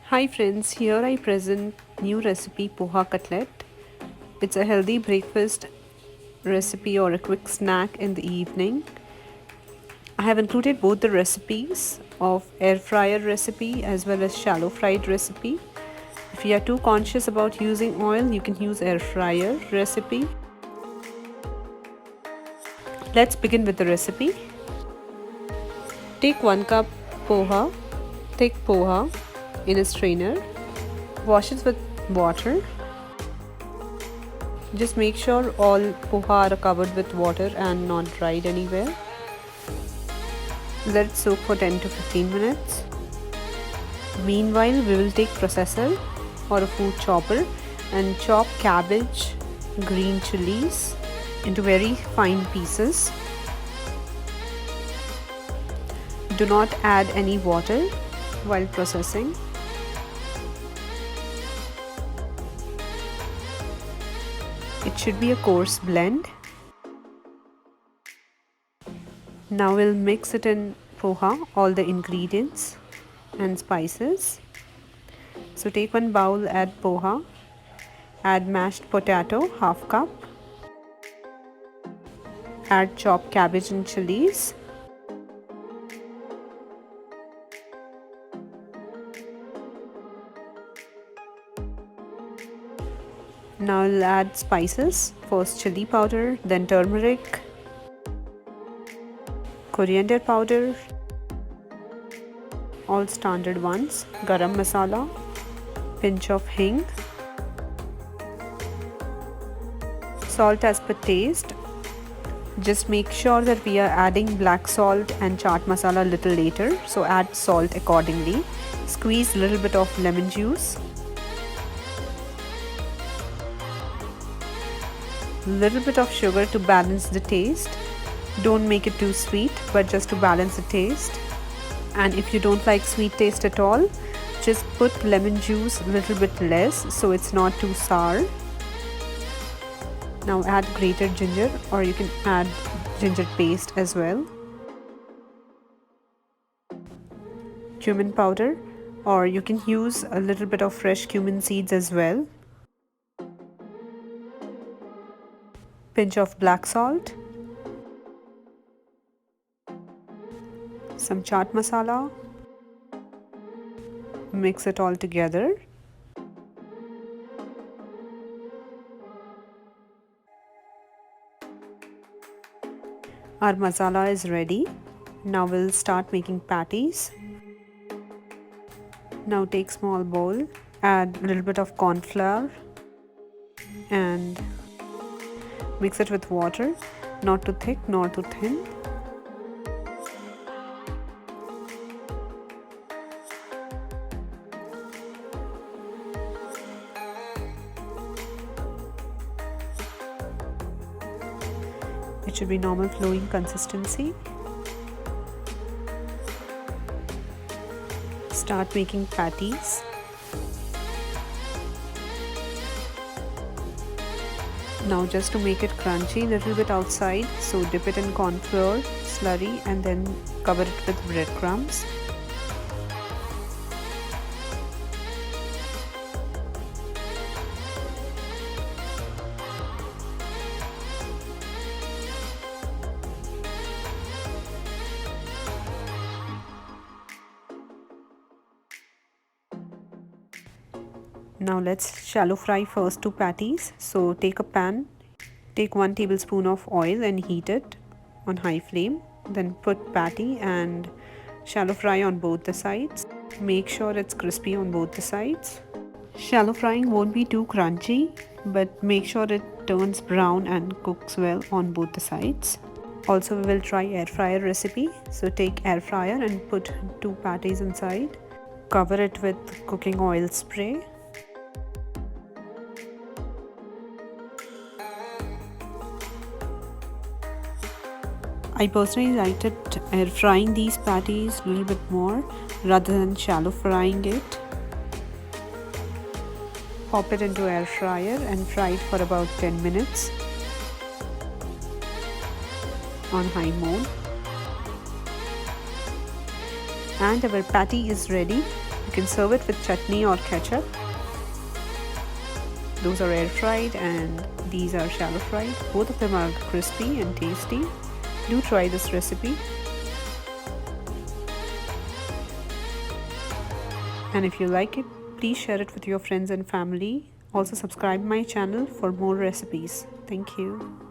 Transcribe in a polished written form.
Hi friends, here I present new recipe poha cutlet. It's a healthy breakfast recipe or a quick snack in the evening. I have included both the recipes of air fryer recipe as well as shallow fried recipe. If you are too conscious about using oil, you can use air fryer recipe. Let's begin with the recipe. Take 1 cup poha, thick poha in a strainer. Wash it with water. Just make sure all poha are covered with water and not dried anywhere. Let it soak for 10 to 15 minutes. Meanwhile, we will take processor or a food chopper and chop cabbage, green chilies into very fine pieces. Do not add any water while processing. It should be a coarse blend. Now we'll mix it in poha, all the ingredients and spices. So take 1 bowl, add poha, add mashed potato, half cup, add chopped cabbage and chilies, now I'll add spices, first chili powder, then turmeric, coriander powder, all standard ones, garam masala, pinch of hing, salt as per taste. Just make sure that we are adding black salt and chaat masala a little later, so add salt accordingly. Squeeze a little bit of lemon juice, little bit of sugar to balance the taste. Don't make it too sweet, but just to balance the taste. And if you don't like sweet taste at all, just put lemon juice a little bit less so it's not too sour. Now add grated ginger, or you can add ginger paste as well. Cumin powder, or you can use a little bit of fresh cumin seeds as well. Pinch of black salt. Some chaat masala. Mix it all together. Our masala is ready. Now we'll start making patties. Now take small bowl, add a little bit of corn flour and mix it with water, not too thick nor too thin. It should be normal flowing consistency. Start making patties. Now just to make it crunchy, little bit outside, so dip it in corn flour slurry and then cover it with breadcrumbs. Now let's shallow fry first 2 patties. So take a pan, take 1 tablespoon of oil and heat it on high flame. Then put patty and shallow fry on both the sides. Make sure it's crispy on both the sides. Shallow frying won't be too crunchy, but make sure it turns brown and cooks well on both the sides. Also, we will try air fryer recipe. So take air fryer and put 2 patties inside. Cover it with cooking oil spray. I personally liked it air frying these patties a little bit more rather than shallow frying it. Pop it into air fryer and fry it for about 10 minutes on high mode. And our patty is ready. You can serve it with chutney or ketchup. Those are air fried and these are shallow fried. Both of them are crispy and tasty. Do try this recipe. And if you like it, please share it with your friends and family. Also subscribe my channel for more recipes. Thank you.